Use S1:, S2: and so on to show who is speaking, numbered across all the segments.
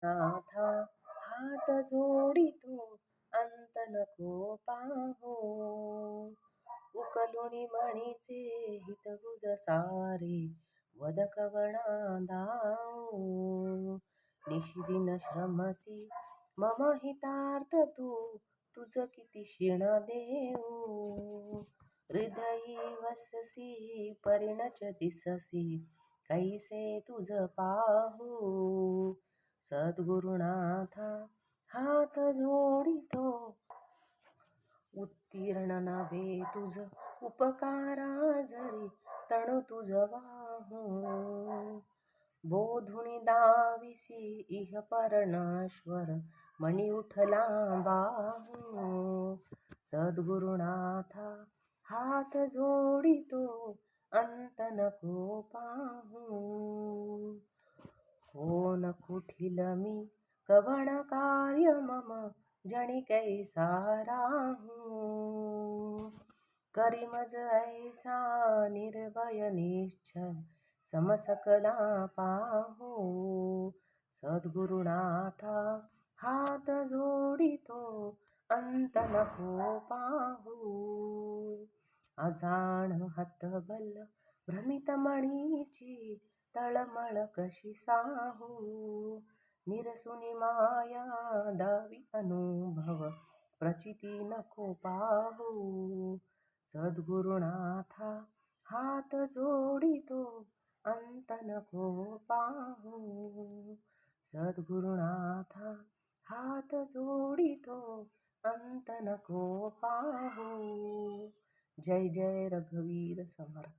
S1: नाथा हात जोडितो अंत नको पाहू. उकलुनी म्हणीचे हितगुज सारे वद कवणा दाऊ. निशिदिन श्रमसी मम हितार्थ तू तुझ किती क्षीण देऊ. हृदयी वससी परिणच दिससी कैसे तुझ पाहू. सद्गुरुनाथा हात जोडितो उत्तीर्ण नव्हे तुझ उपकारा जरी तणु तुझ वाहू. बोधुनी दाविसी इह परनाश्वर मणी उठला बाहू. सद्गुरुनाथा हात जोडितो अंत नको पाहू. कोण कुठील मी कवण कार्य मम जणी कैसा राहू. करी मज ऐसा निर्भय निश्चल समसकला पाहू. सद्गुरुनाथा हात जोडितो अंत नको पाहू. अजाण हतबल भ्रमित मणीची तळमळ कशी साहू. निरसुनी माया दावी अनुभव प्रचिती नको पाहू. सद्गुरुनाथा हात जोडितो अंत नको पाहू. सद्गुरुनाथा हात जोडितो अंत नको पाहू. जय जय रघुवीर समर्थ.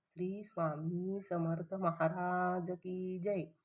S1: श्री स्वामी समर्थ महाराज की जय.